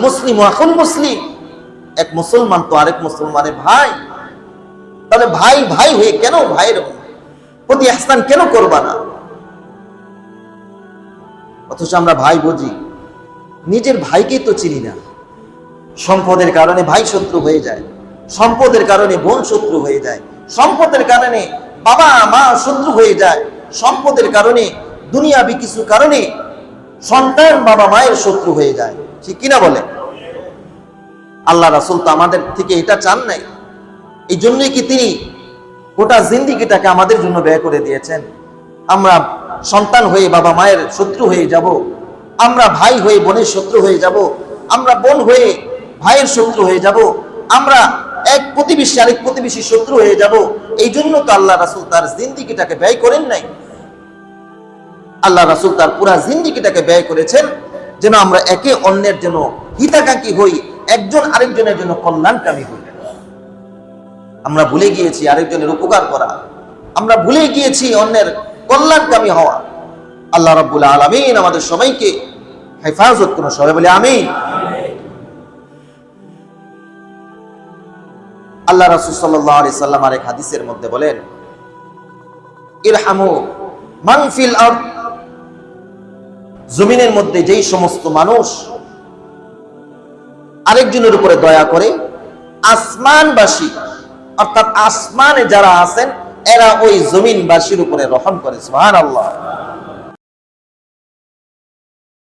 মুসলিম আখুল মুসলিম, এক মুসলমান তো আরেক মুসলমানের ভাই। তাহলে ভাই ভাই হয়ে কেন ভাইয়ের প্রতি ইহসান কেন করবা না? অথচ আমরা ভাই বুঝি, নিজের ভাইকেই তো চিনি না। সম্পদের কারণে ভাই শত্রু হয়ে যায়, সম্পদের কারণে বোন শত্রু হয়ে যায়, সম্পদের কারণে বাবা মা শত্রু হয়ে যায়, সম্পদের কারণে দুনিয়াবি কিছু কারণে সন্তান বাবা মায়ের শত্রু হয়ে যায়। ঠিক কিনা বলে? আল্লাহ রাসূল তো আমাদের থেকে এটা চান নাই। এই জন্যই কি তিনি গোটা জিন্দেগিটাকে আমাদের জন্য ব্যয় করে দিয়েছেন। আমরা সন্তান হয়ে বাবা মায়ের শত্রু হয়ে যাব, আমরা ভাই হয়ে বোনের শত্রু হয়ে যাব, আমরা বোন হয়ে ভাইয়ের শত্রু হয়ে যাব, আমরা এক প্রতিবেশী আরেক প্রতিবেশীর শত্রু হয়ে যাব। এই জন্য তো আল্লাহ রাসূল তার জিন্দেগিটাকে ব্যয় করেন নাই। আল্লাহ রাসূল তার পুরা জিন্দেগিটাকে ব্যয় করেছেন যেন আমরা একে অন্যের জন্য হিতাকাঙ্ক্ষী হই, একজন আরেকজনের জন্য কল্যাণকামী হই। আমরা ভুলে গিয়েছি আরেকজনের উপকার করা, আমরা ভুলে গিয়েছি অন্যের কল্যাণকামী হওয়া। আল্লাহ রাব্বুল আলামিন আমাদের সবাইকে হেফাজত করুন, সবাই বলে আমিন। আল্লাহ রাসূল সাল্লাল্লাহু আলাইহি সাল্লাম আরেক হাদিসের মধ্যে বলেন, ইরহামু মান ফিল আরদ, জমিনের মধ্যে যেই সমস্ত মানুষ আরেকজনের উপরে দয়া করে, আসমানবাসী অর্থাৎ আসমানে যারা আছেন এরা ওই জমিনবাসীর উপরে রহম করে। সুবহানাল্লাহ।